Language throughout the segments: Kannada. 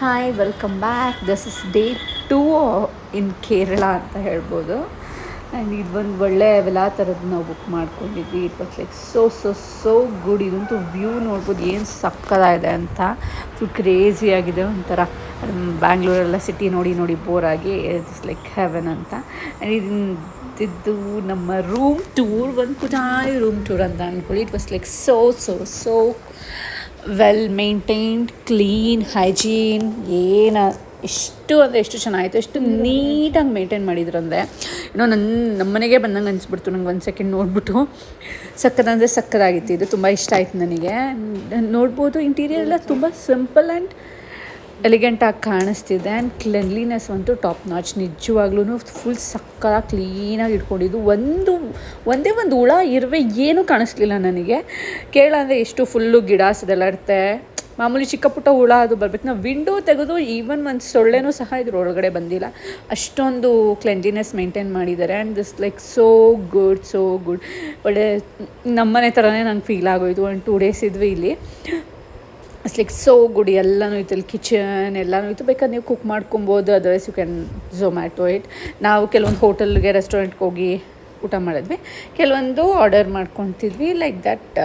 Hi welcome back. This is day 2 ಇನ್ ಕೇರಳ ಅಂತ ಹೇಳ್ಬೋದು. ಆ್ಯಂಡ್ ಇದು ಒಂದು ಒಳ್ಳೆ ವೆಲಾ ಥರದ್ದು ನಾವು ಬುಕ್ ಮಾಡ್ಕೊಂಡಿದ್ವಿ. It was like so good. ಇದಂತೂ ವ್ಯೂ ನೋಡ್ಬೋದು ಏನು ಸಕ್ಕತ್ತಾಗಿದೆ ಅಂತ. ಫುಲ್ ಕ್ರೇಜಿಯಾಗಿದೆ ಒಂಥರ. ಬ್ಯಾಂಗ್ಳೂರೆಲ್ಲ ಸಿಟಿ ನೋಡಿ ಬೋರ್ ಆಗಿ ಇಟ್ಸ್ ಲೈಕ್ ಹೆವೆನ್ ಅಂತ. ಆ್ಯಂಡ್ ಇದು ನಮ್ಮ ರೂಮ್ ಟೂರ್, ಒಂದು ಪುಟಾಣಿ ರೂಮ್ ಟೂರ್ ಅಂತ ಅಂದ್ಕೊಳ್ಳಿ. It was like so well maintained, clean, hygiene. ಎಷ್ಟು ಚೆನ್ನಾಗಿತ್ತು, ಎಷ್ಟು ನೀಟಾಗಿ ಮೇಂಟೈನ್ ಮಾಡಿದ್ರು ಅಂದರೆ ನಮ್ಮ ಮನೆಗೆ ಬಂದಂಗೆ ಅನಿಸ್ಬಿಡ್ತು ನಂಗೆ. ಒಂದು ಸೆಕೆಂಡ್ ನೋಡ್ಬಿಟ್ಟು ಸಕ್ಕತ್ತಾಗಿತ್ತು. ಇದು ತುಂಬ ಇಷ್ಟ ಆಯಿತು ನನಗೆ. ನೋಡ್ಬೋದು ಇಂಟೀರಿಯರ್ ಎಲ್ಲ ತುಂಬ ಸಿಂಪಲ್ ಆ್ಯಂಡ್ ಎಲಿಗೆಂಟಾಗಿ ಕಾಣಿಸ್ತಿದೆ. ಆ್ಯಂಡ್ ಕ್ಲೆನ್ಲಿನೆಸ್ ಅಂತೂ ಟಾಪ್ ನಾಚ್. ನಿಜವಾಗ್ಲೂ ಫುಲ್ ಸಕ್ಕತ್ತಾಗಿ ಕ್ಲೀನಾಗಿ ಇಟ್ಕೊಂಡಿದ್ದು. ಒಂದೇ ಒಂದು ಹುಳ ಇರುವೆ ಏನೂ ಕಾಣಿಸ್ಲಿಲ್ಲ ನನಗೆ. ಕೇರಳ ಅಂದರೆ ಎಷ್ಟು ಫುಲ್ಲು ಗಿಡಾಸ್ ಇದೆಲ್ಲ ಇರುತ್ತೆ. ಮಾಮೂಲಿ ಚಿಕ್ಕ ಪುಟ್ಟ ಹುಳ ಅದು ಬರಬೇಕು. ನಾವು ವಿಂಡೋ ತೆಗೆದು ಈವನ್ ಒಂದು ಸೊಳ್ಳೆನೂ ಸಹ ಇದ್ರ ಒಳಗಡೆ ಬಂದಿಲ್ಲ. ಅಷ್ಟೊಂದು ಕ್ಲೆನ್ಲಿನೆಸ್ ಮೇಂಟೈನ್ ಮಾಡಿದ್ದಾರೆ. And this like so good. ಒಳ್ಳೆ ನಮ್ಮನೆ ಥರನೇ ನಂಗೆ ಫೀಲ್ ಆಗೋಯ್ತು. 1-2 ಡೇಸ್ ಇದ್ವಿ ಇಲ್ಲಿ. It's like so good. ಎಲ್ಲನೂ ಇತ್ತು ಇಲ್ಲಿ, ಕಿಚನ್ ಎಲ್ಲನೂ ಇತ್ತು. ಬೇಕಾದ್ರೆ ನೀವು ಕುಕ್ ಮಾಡ್ಕೊಬೋದು. Otherwise you can Zomato it. ನಾವು ಕೆಲವೊಂದು ಹೋಟೆಲ್ಗೆ, ರೆಸ್ಟೋರೆಂಟ್ಗೆ ಹೋಗಿ ಊಟ ಮಾಡಿದ್ವಿ, ಕೆಲವೊಂದು ಆರ್ಡರ್ ಮಾಡ್ಕೊತಿದ್ವಿ ಲೈಕ್ ದಟ್.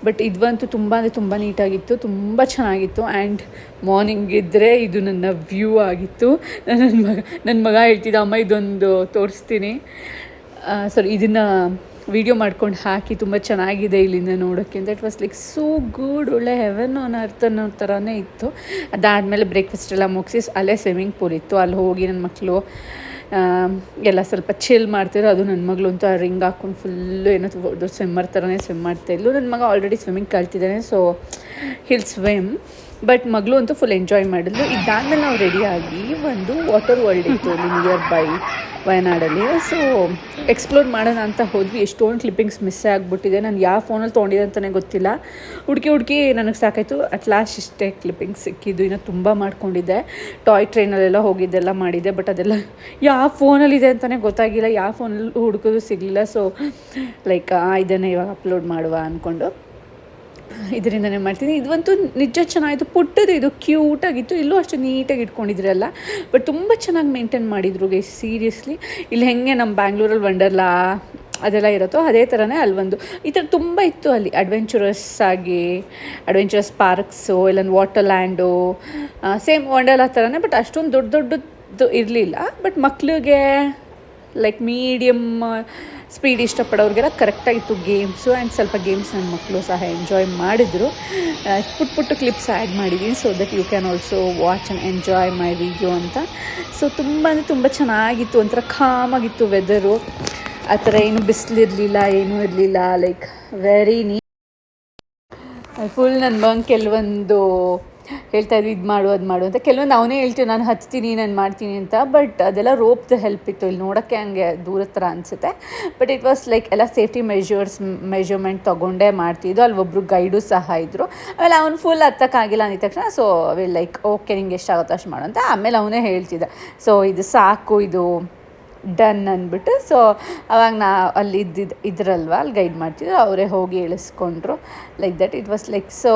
ಬಟ್ ಇದಂತೂ ತುಂಬ ನೀಟಾಗಿತ್ತು, ತುಂಬ ಚೆನ್ನಾಗಿತ್ತು. ಆ್ಯಂಡ್ ಮಾರ್ನಿಂಗ್ ಇದ್ದರೆ ಇದು ನನ್ನ ವ್ಯೂ ಆಗಿತ್ತು. ನನ್ನ ಮಗ ಹೇಳ್ತಿದ್ದ, ಅಮ್ಮ ಇದೊಂದು ತೋರಿಸ್ತೀನಿ, ಇದನ್ನು ವಿಡಿಯೋ ಮಾಡ್ಕೊಂಡು ಹಾಕಿ, ತುಂಬ ಚೆನ್ನಾಗಿದೆ ಇಲ್ಲಿಂದ ನೋಡೋಕ್ಕೆ ಅಂತ. It was like so good. ಒಳ್ಳೆ ಹೆವೆನ್ ಆನ್ ಅರ್ತ್ ಅನ್ನೋ ಥರನೇ ಇತ್ತು. ಅದಾದಮೇಲೆ ಬ್ರೇಕ್ಫಾಸ್ಟ್ ಎಲ್ಲ ಮುಗಿಸಿ ಅಲ್ಲೇ ಸ್ವಿಮ್ಮಿಂಗ್ ಪೂಲ್ ಇತ್ತು. ಅಲ್ಲಿ ಹೋಗಿ ನನ್ನ ಮಕ್ಕಳು ಎಲ್ಲ ಸ್ವಲ್ಪ ಚಿಲ್ ಮಾಡ್ತಿದ್ರು. ಅದು ನನ್ನ ಮಗಳು ಅಂತೂ ಆ ರಿಂಗ್ ಹಾಕ್ಕೊಂಡು ಫುಲ್ಲು ಏನೋ ಸ್ವಿಮ್ಮರ್ ಥರನೇ ಸ್ವಿಮ್ ಮಾಡ್ತಾಯಿದ್ಲು. ನನ್ನ ಮಗ ಆಲ್ರೆಡಿ ಸ್ವಿಮ್ಮಿಂಗ್ ಕಲ್ತಿದ್ದಾನೆ, ಸೊ ಹಿಲ್ ಸ್ವಿಮ್. ಬಟ್ ಮಗಳು ಅಂತೂ ಫುಲ್ ಎಂಜಾಯ್ ಮಾಡಿದ್ಲು. ಇದಾದಮೇಲೆ ನಾವು ರೆಡಿಯಾಗಿ ಒಂದು ವಾಟರ್ ವರ್ಲ್ಡ್ ಇತ್ತು ಇಲ್ಲಿ ನಿಯರ್ ಬೈ ವಯನಾಡಲ್ಲಿ. ಸೊ ಎಕ್ಸ್ಪ್ಲೋರ್ ಮಾಡೋಣ ಅಂತ ಹೋದ್ವಿ. ಎಷ್ಟೊಂದು ಕ್ಲಿಪ್ಪಿಂಗ್ಸ್ ಮಿಸ್ ಆಗಿಬಿಟ್ಟಿದೆ. ನಾನು ಯಾವ ಫೋನಲ್ಲಿ ತೊಗೊಂಡಿದ್ದೆ ಅಂತಲೇ ಗೊತ್ತಿಲ್ಲ. ಹುಡುಕಿ ನನಗೆ ಸಾಕಾಯಿತು. ಅಟ್ ಲಾಸ್ಟ್ ಇಷ್ಟೇ ಕ್ಲಿಪ್ಪಿಂಗ್ಸ್ ಸಿಕ್ಕಿದ್ದು. ಇನ್ನೂ ತುಂಬ ಮಾಡ್ಕೊಂಡಿದ್ದೆ. ಟಾಯ್ ಟ್ರೈನಲ್ಲೆಲ್ಲ ಹೋಗಿದ್ದೆಲ್ಲ ಮಾಡಿದ್ದೆ. ಬಟ್ ಅದೆಲ್ಲ ಯಾವ ಫೋನಲ್ಲಿದೆ ಅಂತಲೇ ಗೊತ್ತಾಗಿಲ್ಲ. ಯಾವ ಫೋನಲ್ಲಿ ಹುಡುಕೋದು ಸಿಗಲಿಲ್ಲ. ಸೊ ಲೈಕ್ ಇದನ್ನೇ ಇವಾಗ ಅಪ್ಲೋಡ್ ಮಾಡುವ ಅಂದ್ಕೊಂಡು ಇದರಿಂದನೇ ಮಾಡ್ತೀನಿ. ಇದಂತೂ ನಿಜ ಚೆನ್ನಾಗಿತ್ತು. ಪುಟ್ಟದು ಇದು ಕ್ಯೂಟಾಗಿತ್ತು. ಇಲ್ಲೂ ಅಷ್ಟು ನೀಟಾಗಿ ಇಟ್ಕೊಂಡಿದ್ರಲ್ಲ. ಬಟ್ ತುಂಬ ಚೆನ್ನಾಗಿ ಮೇಂಟೈನ್ ಮಾಡಿದ್ರು ಗೈಸ್, ಸೀರಿಯಸ್ಲಿ. ಇಲ್ಲಿ ಹೆಂಗೆ ನಮ್ಮ ಬ್ಯಾಂಗ್ಳೂರಲ್ಲಿ ವಂಡರ್ಲಾ ಅದೆಲ್ಲ ಇರುತ್ತೋ ಅದೇ ಥರನೇ ಅಲ್ಲೊಂದು ಈ ಥರ ತುಂಬ ಇತ್ತು. ಅಲ್ಲಿ ಅಡ್ವೆಂಚರಸ್ ಪಾರ್ಕ್ಸು, ಇಲ್ಲೊಂದು ವಾಟರ್ ಲ್ಯಾಂಡು, ಸೇಮ್ ವಂಡರ್ಲಾ ಥರನೇ. ಬಟ್ ಅಷ್ಟೊಂದು ದೊಡ್ಡದು ಇರಲಿಲ್ಲ. ಬಟ್ ಮಕ್ಳಿಗೆ ಲೈಕ್ ಮೀಡಿಯಮ್ ಸ್ಪೀಡ್ ಇಷ್ಟಪಡೋರಿಗೆಲ್ಲ ಕರೆಕ್ಟಾಗಿತ್ತು ಗೇಮ್ಸು. ಆ್ಯಂಡ್ ಸ್ವಲ್ಪ ಗೇಮ್ಸ್ ನನ್ನ ಮಕ್ಕಳು ಸಹ ಎಂಜಾಯ್ ಮಾಡಿದರು. ಪುಟ್ಟ ಕ್ಲಿಪ್ಸ್ ಆ್ಯಡ್ ಮಾಡಿದ್ದೀನಿ, so that you can also watch and enjoy my video ಅಂತ. ಸೊ ತುಂಬ ಚೆನ್ನಾಗಿತ್ತು. ಒಂಥರ ಕಾಮಾಗಿತ್ತು ವೆದರು. ಆ ಥರ ಏನು ಬಿಸಿಲಿರಲಿಲ್ಲ, ಏನೂ ಇರಲಿಲ್ಲ. ಲೈಕ್ ವೆರಿ ಫುಲ್ ನನ್ನ ಮಗ ಕೆಲವೊಂದು ಹೇಳ್ತಾಯಿದ್ವಿ, ಇದು ಮಾಡು ಅದು ಮಾಡು ಅಂತ. ಕೆಲವೊಂದು ಅವನೇ ಹೇಳ್ತೀವಿ, ನಾನು ಹತ್ತೀನಿ, ನಾನು ಮಾಡ್ತೀನಿ ಅಂತ. ಬಟ್ ಅದೆಲ್ಲ ರೋಪ್ದು ಹೆಲ್ಪ್ ಇತ್ತು. ಇಲ್ಲಿ ನೋಡೋಕ್ಕೆ ಹಂಗೆ ದೂರದ ಥರ ಅನಿಸುತ್ತೆ. ಬಟ್ ಇಟ್ ವಾಸ್ ಲೈಕ್ ಎಲ್ಲ ಸೇಫ್ಟಿ ಮೆಜರ್ಮೆಂಟ್ ತೊಗೊಂಡೇ ಮಾಡ್ತಿದ್ದು. ಅಲ್ಲಿ ಒಬ್ಬರು ಗೈಡು ಸಹ ಇದ್ದರು. ಆಮೇಲೆ ಅವ್ನು ಫುಲ್ ಹತ್ತಕ್ಕಾಗಿಲ್ಲ ಅಂದಿದ ತಕ್ಷಣ ಸೊ ಲೈಕ್ ಓಕೆ ನಿಂಗೆ ಎಷ್ಟಾಗುತ್ತೋ ಅಷ್ಟು ಮಾಡು ಅಂತ. ಆಮೇಲೆ ಅವನೇ ಹೇಳ್ತಿದ್ದ, ಸೊ ಇದು ಸಾಕು, ಇದು ಡನ್ ಅಂದ್ಬಿಟ್ಟು. ಸೊ ಅವಾಗ ಅಲ್ಲಿ ಇದ್ರಲ್ವ, ಅಲ್ಲಿ ಗೈಡ್ ಮಾಡ್ತಿದ್ರು, ಅವರೇ ಹೋಗಿ ಇಳಿಸ್ಕೊಂಡ್ರು like that. It was like so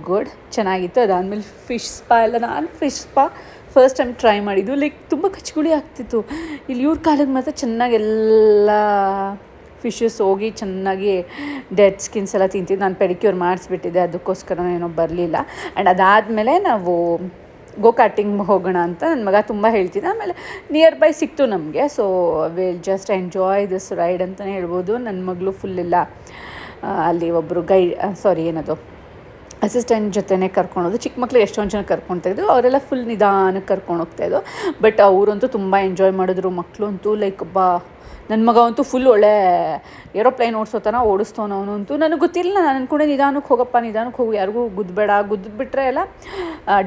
good, ಚೆನ್ನಾಗಿತ್ತು. ಅದಾದಮೇಲೆ ಫಿಶ್ ಸ್ಪಾ ಎಲ್ಲ, ನಾನು fish spa first time try ಮಾಡಿದ್ದು. ಲೈಕ್ ತುಂಬ ಕಚ್ಗುಳಿ ಆಗ್ತಿತ್ತು. ಇಲ್ಲಿ ಇವ್ರ ಕಾಲಿಗೆ ಮಾತ್ರ ಚೆನ್ನಾಗಿ ಎಲ್ಲ ಫಿಶಸ್ ಹೋಗಿ ಚೆನ್ನಾಗಿ ಡೆಡ್ ಸ್ಕಿನ್ಸ್ ಎಲ್ಲ ತಿಂತಿದ್ದು. ನಾನು ಪೆಡಿಕ್ಯೂರ್ ಮಾಡಿಸ್ಬಿಟ್ಟಿದ್ದೆ, ಅದಕ್ಕೋಸ್ಕರ ಏನೋ ಬರಲಿಲ್ಲ. ಆ್ಯಂಡ್ ಅದಾದಮೇಲೆ ನಾವು ಗೋಕಾರ್ಟಿಂಗ್ ಹೋಗೋಣ ಅಂತ ನನ್ನ ಮಗ ತುಂಬ ಹೇಳ್ತಿದ್ದ. ಆಮೇಲೆ ನಿಯರ್ ಬೈ ಸಿಕ್ತು ನಮಗೆ. So will just enjoy this ride ಅಂತಲೇ ಹೇಳ್ಬೋದು. ನನ್ನ ಮಗಳು ಫುಲ್ಲೆಲ್ಲ ಅಲ್ಲಿ ಒಬ್ಬರು ಅಸಿಸ್ಟೆಂಟ್ ಜೊತೆನೇ ಕರ್ಕೊಳೋದು. ಚಿಕ್ಕ ಮಕ್ಳಿಗೆ ಎಷ್ಟೊಂದು ಜನ ಕರ್ಕೊಳ್ತಾಯಿದ್ರು, ಅವರೆಲ್ಲ ಫುಲ್ ನಿಧಾನಕ್ಕೆ ಕರ್ಕೊಂಡು ಹೋಗ್ತಾಯಿದ್ದು. ಬಟ್ ಅವರಂತೂ ತುಂಬ ಎಂಜಾಯ್ ಮಾಡಿದ್ರು. ಮಕ್ಕಳು ಅಂತೂ ಲೈಕ್ ನನ್ನ ಮಗ ಅಂತೂ ಫುಲ್ ಒಳ್ಳೆ ಏರೋಪ್ಲೇನ್ ಓಡಿಸೋತನ ಓಡಿಸ್ತವನು ಅವನಂತೂ. ನನಗೆ ಗೊತ್ತಿಲ್ಲ, ನಾನು ಅಂದ್ಕೊಂಡೆ ನಿಧಾನಕ್ಕೆ ಹೋಗು, ಯಾರಿಗೂ ಗುದ್ದುಬಿಟ್ರೆ ಎಲ್ಲ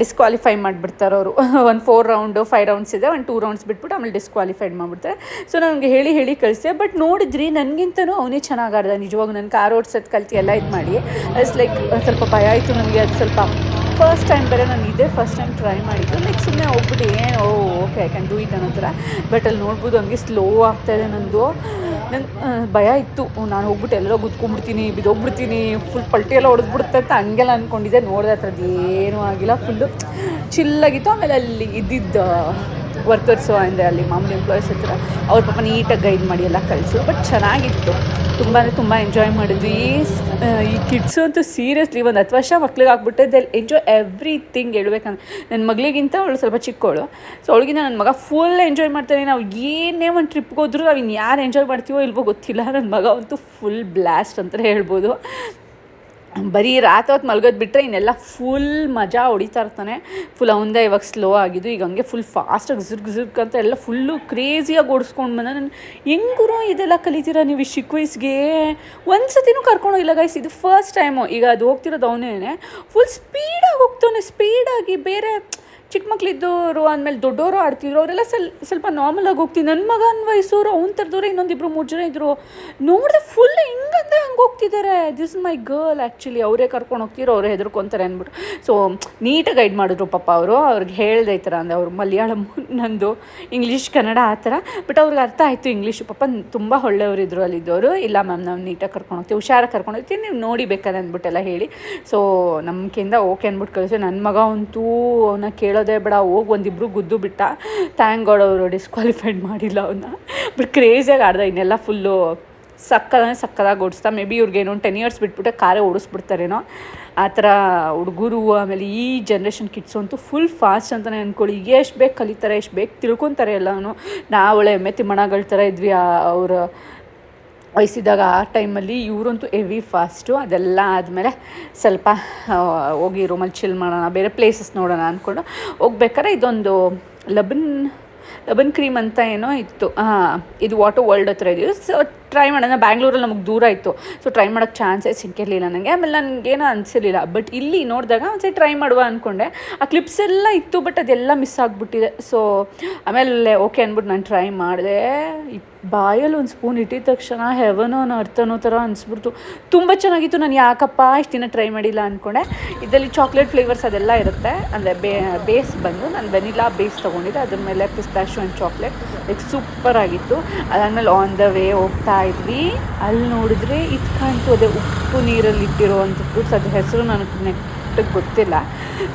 ಡಿಸ್ಕ್ವಾಲಿಫೈ ಮಾಡಿಬಿಡ್ತಾರೆ ಅವರು. ಒಂದು 4 ರೌಂಡು 5 ರೌಂಡ್ಸ್ ಇದೆ, ಒಂದು 2 ರೌಂಡ್ಸ್ ಬಿಟ್ಬಿಟ್ಟು ಆಮೇಲೆ ಡಿಸ್ಕ್ವಾಲಿಫೈಡ್ ಮಾಡಿಬಿಡ್ತಾರೆ. ಸೊ ನನಗೆ ಹೇಳಿ ಕಳಿಸಿದೆ. ಬಟ್ ನೋಡಿದ್ರಿ ನನಗಿಂತನೂ ಅವನೇ ಚೆನ್ನಾಗಾಡ್ದ ನಿಜವಾಗ. ನನ್ನ ಕಾರ್ ಓಡಿಸೋದು ಕಲ್ತು ಎಲ್ಲ ಇದು ಮಾಡಿ ಅಸ್ ಲೈಕ್ ಸ್ವಲ್ಪ ಭಯ ಆಯಿತು ನನಗೆ. ಅದು ಸ್ವಲ್ಪ ಫಸ್ಟ್ ಟೈಮ್ ಬೇರೆ ನಾನು ಇದೇ ಫಸ್ಟ್ ಟೈಮ್ ಟ್ರೈ ಮಾಡಿದ್ದು. ಲೈಕ್ ಸುಮ್ಮನೆ ಹೋಗ್ಬಿಟ್ಟು ಏನು okay I can do it ಅನ್ನೋ ಥರ. ಬಟ್ ಅಲ್ಲಿ ನೋಡ್ಬೋದು ಹಂಗೆ ಸ್ಲೋ ಆಗ್ತಾಯಿದೆ ನಂದು. ಭಯ ಇತ್ತು, ನಾನು ಹೋಗ್ಬಿಟ್ಟು ಎಲ್ಲೋ ಗುದ್ಕೊಂಡ್ಬಿಡ್ತೀನಿ, ಬಿದ್ದೋಗ್ಬಿಡ್ತೀನಿ, ಫುಲ್ ಪಲ್ಟಿ ಎಲ್ಲ ಹೊಡೆದ್ಬಿಡುತ್ತೆ ಅಂತ ಹಂಗೆಲ್ಲ ಅಂದ್ಕೊಂಡಿದ್ದೆ. ನೋಡಿದೆ ಆ ಥರದ್ದು ಏನೂ ಆಗಿಲ್ಲ, ಫುಲ್ಲು ಚಿಲ್ಲಾಗಿತ್ತು. ಆಮೇಲೆ ಅಲ್ಲಿ ಇದ್ದಿದ್ದು ವರ್ಕರ್ಸು ಅಂದರೆ ಅಲ್ಲಿ ಮಾಮೂಲಿ ಎಂಪ್ಲಾಯೀಸ್ ಹತ್ರ ಅವ್ರ ಪಾಪ ನೀಟಾಗಿ ಗೈಡ್ ಮಾಡಿ ಎಲ್ಲ ಕಳಿಸು. ಬಟ್ ಚೆನ್ನಾಗಿತ್ತು, ತುಂಬ ಅಂದರೆ ತುಂಬ ಎಂಜಾಯ್ ಮಾಡಿದ್ವಿ. ಈ ಕಿಡ್ಸು ಅಂತೂ ಸೀರಿಯಸ್ಲಿ ಒಂದು 10 ವರ್ಷ ಮಕ್ಳಿಗೆ ಆಗ್ಬಿಟ್ಟೆ ದೆ ಎಂಜಾಯ್ ಎವ್ರಿಥಿಂಗ್. ಹೇಳ್ಬೇಕಂದ್ರೆ ನನ್ನ ಮಗಳಿಗಿಂತ ಅವಳು ಸ್ವಲ್ಪ ಚಿಕ್ಕವಳು, ಸೊ ಅವಳಿಗಿಂತ ನನ್ನ ಮಗ ಫುಲ್ ಎಂಜಾಯ್ ಮಾಡ್ತಾನೆ. ನಾವು ಏನೇ ಒಂದು ಟ್ರಿಪ್ಗೆ ಹೋದ್ರೂ ನಾವು ಇನ್ನು ಯಾರು ಎಂಜಾಯ್ ಮಾಡ್ತೀವೋ ಇಲ್ವೋ ಗೊತ್ತಿಲ್ಲ, ನನ್ನ ಮಗ ಅಂತೂ ಫುಲ್ ಬ್ಲಾಸ್ಟ್ ಅಂತಲೇ ಹೇಳ್ಬೋದು. ಬರೀ ರಾತ್ರಿ ಹೊತ್ತು ಮಲ್ಗೋದು ಬಿಟ್ಟರೆ ಇನ್ನೆಲ್ಲ ಫುಲ್ ಮಜಾ ಹೊಡಿತಾ ಇರ್ತಾನೆ. ಫುಲ್ ಅವಂದೇ ಇವಾಗ ಸ್ಲೋ ಆಗಿದ್ದು, ಈಗ ಹಂಗೆ ಫುಲ್ ಫಾಸ್ಟಾಗಿ ಝುರ್ಗ್ ಅಂತ ಎಲ್ಲ ಫುಲ್ಲು ಕ್ರೇಜಿಯಾಗಿ ಓಡಿಸ್ಕೊಂಡು ಬಂದ. ನಾನು ಹೆಂಗುರು ಇದೆಲ್ಲ ಕಲಿತೀರಾ ನೀವು ಈ ಚಿಕ್ಕ ವಯಸ್ಸಿಗೆ? ಒಂದು ಸತಿನೂ ಕರ್ಕೊಂಡೋಗಿಲ್ಲ ಗೈಸ್, ಇದು ಫಸ್ಟ್ ಟೈಮು. ಈಗ ಅದು ಹೋಗ್ತಿರೋದು ಅವನೇ ಫುಲ್ ಸ್ಪೀಡಾಗಿ ಹೋಗ್ತಾನೆ, ಸ್ಪೀಡಾಗಿ. ಬೇರೆ ಚಿಕ್ಕ ಮಕ್ಕಳಿದ್ದವರು ಆದಮೇಲೆ ದೊಡ್ಡವರು ಆಡ್ತಿದ್ರು, ಅವರೆಲ್ಲ ಸ್ವಲ್ಪ ನಾರ್ಮಲಾಗಿ ಹೋಗ್ತೀನಿ. ನನ್ನ ಮಗನ ವಯಸ್ಸವರು ಅವ್ನು ಥರದವ್ರೆ ಇನ್ನೊಂದಿಬ್ಬರು 3 ಜನ ಇದ್ದರು. ನೋಡಿದೆ ಫುಲ್ ಹಿಂಗಂದ್ರೆ ಹಂಗೆ ಹೋಗ್ತಿದ್ದಾರೆ. This is my girl actually. ಅವರೇ ಕರ್ಕೊಂಡು ಹೋಗ್ತಿರೋ, ಅವರೇ ಹೆದರ್ಕೊತಾರೆ ಅಂದ್ಬಿಟ್ಟು. ಸೊ ನೀಟಾಗಿ ಗೈಡ್ ಮಾಡಿದ್ರು ಪಾಪ ಅವರು. ಅವ್ರಿಗೆ ಹೇಳ್ದೆ ಈ ಥರ ಅಂದರೆ ಅವ್ರು ಮಲಯಾಳಂ, ನಂದು ಇಂಗ್ಲೀಷ್ ಕನ್ನಡ ಆ ಥರ. ಬಟ್ ಅವ್ರಿಗೆ ಅರ್ಥ ಆಯಿತು ಇಂಗ್ಲೀಷು. ಪಾಪ ತುಂಬ ಒಳ್ಳೆಯವರಿದ್ದರು ಅಲ್ಲಿದ್ದವರು. ಇಲ್ಲ ಮ್ಯಾಮ್ ನಾವು ನೀಟಾಗಿ ಕರ್ಕೊಂಡು ಹೋಗ್ತೀವಿ, ಹುಷಾರಾಗಿ ಕರ್ಕೊಂಡು ಹೋಗ್ತೀವಿ, ನೀವು ನೋಡಿ ಬೇಕಾದ್ರೆ ಅಂದ್ಬಿಟ್ಟೆಲ್ಲ ಹೇಳಿ. ಸೊ ನಮ್ಗಿಂದ ಓಕೆ ಅಂದ್ಬಿಟ್ಟು ಕಳಿಸಿ. ನನ್ನ ಮಗ ಅಂತೂ ಅವನ್ನ ಕೇಳೋದೇ ಬೇಡ, ಹೋಗಿ ಒಂದಿಬ್ಬರು ಗುದ್ದು ಬಿಟ್ಟ. ಥ್ಯಾಂಕ್ ಗಾಡ್ ಅವರು ಡಿಸ್ಕ್ವಾಲಿಫೈಡ್ ಮಾಡಿಲ್ಲ ಅವನ್ನ. ಬಟ್ ಕ್ರೇಜಿಯಾಗಿ ಆಡ್ದೆ. ಇನ್ನೆಲ್ಲ ಫುಲ್ಲು ಸಕ್ಕದಾಗಿ ಓಡಿಸ್ತಾ. ಮೇ ಬಿ ಇವ್ರಿಗೆ ಏನೋ 10 years ಬಿಟ್ಬಿಟ್ಟೆ ಕಾರೇ ಓಡಿಸ್ಬಿಡ್ತಾರೇನೋ ಆ ಥರ ಹುಡುಗರು. ಆಮೇಲೆ ಈ ಜನ್ರೇಷನ್ ಕಿಡ್ಸು ಅಂತೂ ಫುಲ್ ಫಾಸ್ಟ್ ಅಂತಲೇ ಅಂದ್ಕೊಳ್ಳಿ. ಎಷ್ಟು ಬೇಗ ಕಲಿತಾರೆ, ಎಷ್ಟು ಬೇಗ ತಿಳ್ಕೊತಾರೆ ಎಲ್ಲನೂ. ನಾವಳೆ ಎಮ್ಮೆ ತಿಮ್ಮಣಗಳ ಥರ ಇದ್ವಿ ಅವ್ರ ವಯಸ್ಸಿದ್ದಾಗ. ಆ ಟೈಮಲ್ಲಿ ಇವರಂತೂ ಹೆವಿ ಫಾಸ್ಟು. ಅದೆಲ್ಲ ಆದಮೇಲೆ ಸ್ವಲ್ಪ ಹೋಗಿ ರೂಮಲ್ಲಿ ಚಿಲ್ ಮಾಡೋಣ, ಬೇರೆ ಪ್ಲೇಸಸ್ ನೋಡೋಣ ಅಂದ್ಕೊಂಡು ಹೋಗ್ಬೇಕಾದ್ರೆ ಇದೊಂದು ಲಬನ್ ಕ್ರೀಮ್ ಅಂತ ಏನೋ ಇತ್ತು. ಇದು ವಾಟರ್ ವರ್ಲ್ಡ್ ಹತ್ರ ಇದೆಯೋ. ಸೊ ಟ್ರೈ ಮಾಡೋಣ. ಬ್ಯಾಂಗ್ಳೂರಲ್ಲಿ ನಮಗೆ ದೂರ ಇತ್ತು, ಸೊ ಟ್ರೈ ಮಾಡೋಕ್ಕೆ ಚಾನ್ಸೇ ಸಿಕ್ಕಿರಲಿಲ್ಲ ನನಗೆ. ಆಮೇಲೆ ನನಗೇನೋ ಅನಿಸಿರಲಿಲ್ಲ. ಬಟ್ ಇಲ್ಲಿ ನೋಡಿದಾಗ ಒಂದ್ಸರಿ ಟ್ರೈ ಮಾಡುವ ಅಂದ್ಕೊಂಡೆ. ಆ ಕ್ಲಿಪ್ಸ್ ಎಲ್ಲ ಇತ್ತು, ಬಟ್ ಅದೆಲ್ಲ ಮಿಸ್ ಆಗಿಬಿಟ್ಟಿದೆ. ಸೊ ಆಮೇಲೆ ಓಕೆ ಅಂದ್ಬಿಟ್ಟು ನಾನು ಟ್ರೈ ಮಾಡಿದೆ. ಬಾಯಲ್ಲಿ ಒಂದು ಸ್ಪೂನ್ ಇಟ್ಟಿದ ತಕ್ಷಣ ಹೆವನೋ ಅರ್ಥನೋ ಥರ ಅನಿಸ್ಬಿಡ್ತು. ತುಂಬ ಚೆನ್ನಾಗಿತ್ತು. ನಾನು ಯಾಕಪ್ಪ ಇಷ್ಟು ದಿನ ಟ್ರೈ ಮಾಡಿಲ್ಲ ಅಂದ್ಕೊಂಡೆ. ಇದರಲ್ಲಿ ಚಾಕ್ಲೇಟ್ ಫ್ಲೇವರ್ಸ್ ಅದೆಲ್ಲ ಇರುತ್ತೆ. ಅಂದರೆ ಬೇಸ್ ಬಂದು ನಾನು ವೆನಿಲಾ ಬೇಸ್ ತೊಗೊಂಡಿದ್ದೆ, ಅದ್ರ ಮೇಲೆ ಪಿಸ್ತಾಶಿಯೋ ಆ್ಯಂಡ್ ಚಾಕ್ಲೇಟ್. ಲೈಕ್ ಸೂಪರಾಗಿತ್ತು. ಅದಾದಮೇಲೆ ಆನ್ ದ ವೇ ಹೋಗ್ತಾ ಇದ್ವಿ. ಅಲ್ಲಿ ನೋಡಿದ್ರೆ ಇದು ಕಾಣ್ತು, ಅದೇ ಉಪ್ಪು ನೀರಲ್ಲಿ ಇಟ್ಟಿರೋವಂಥ ಫ್ರೂಟ್ಸ್. ಅದ್ರ ಹೆಸರು ನನಗೆ ಗೊತ್ತಿಲ್ಲ.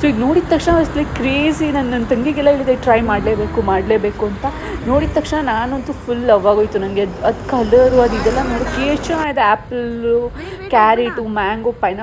ಸೊ ಈಗ ನೋಡಿದ ತಕ್ಷಣ ಲೈಕ್ ಕ್ರೇಜಿ. ನನ್ನ ತಂಗಿಗೆಲ್ಲ ಹೇಳಿದೆ ಟ್ರೈ ಮಾಡಲೇಬೇಕು ಅಂತ. ನೋಡಿದ ತಕ್ಷಣ ನಾನಂತೂ ಫುಲ್ ಅವಾಗೋಯ್ತು. ನನಗೆ ಅದು ಕಲರು ಅದು ಇದೆಲ್ಲ ನೋಡಿ ಎಷ್ಟು ಚೆನ್ನಾಗಿದೆ. Apple, carrot, mango, pineapple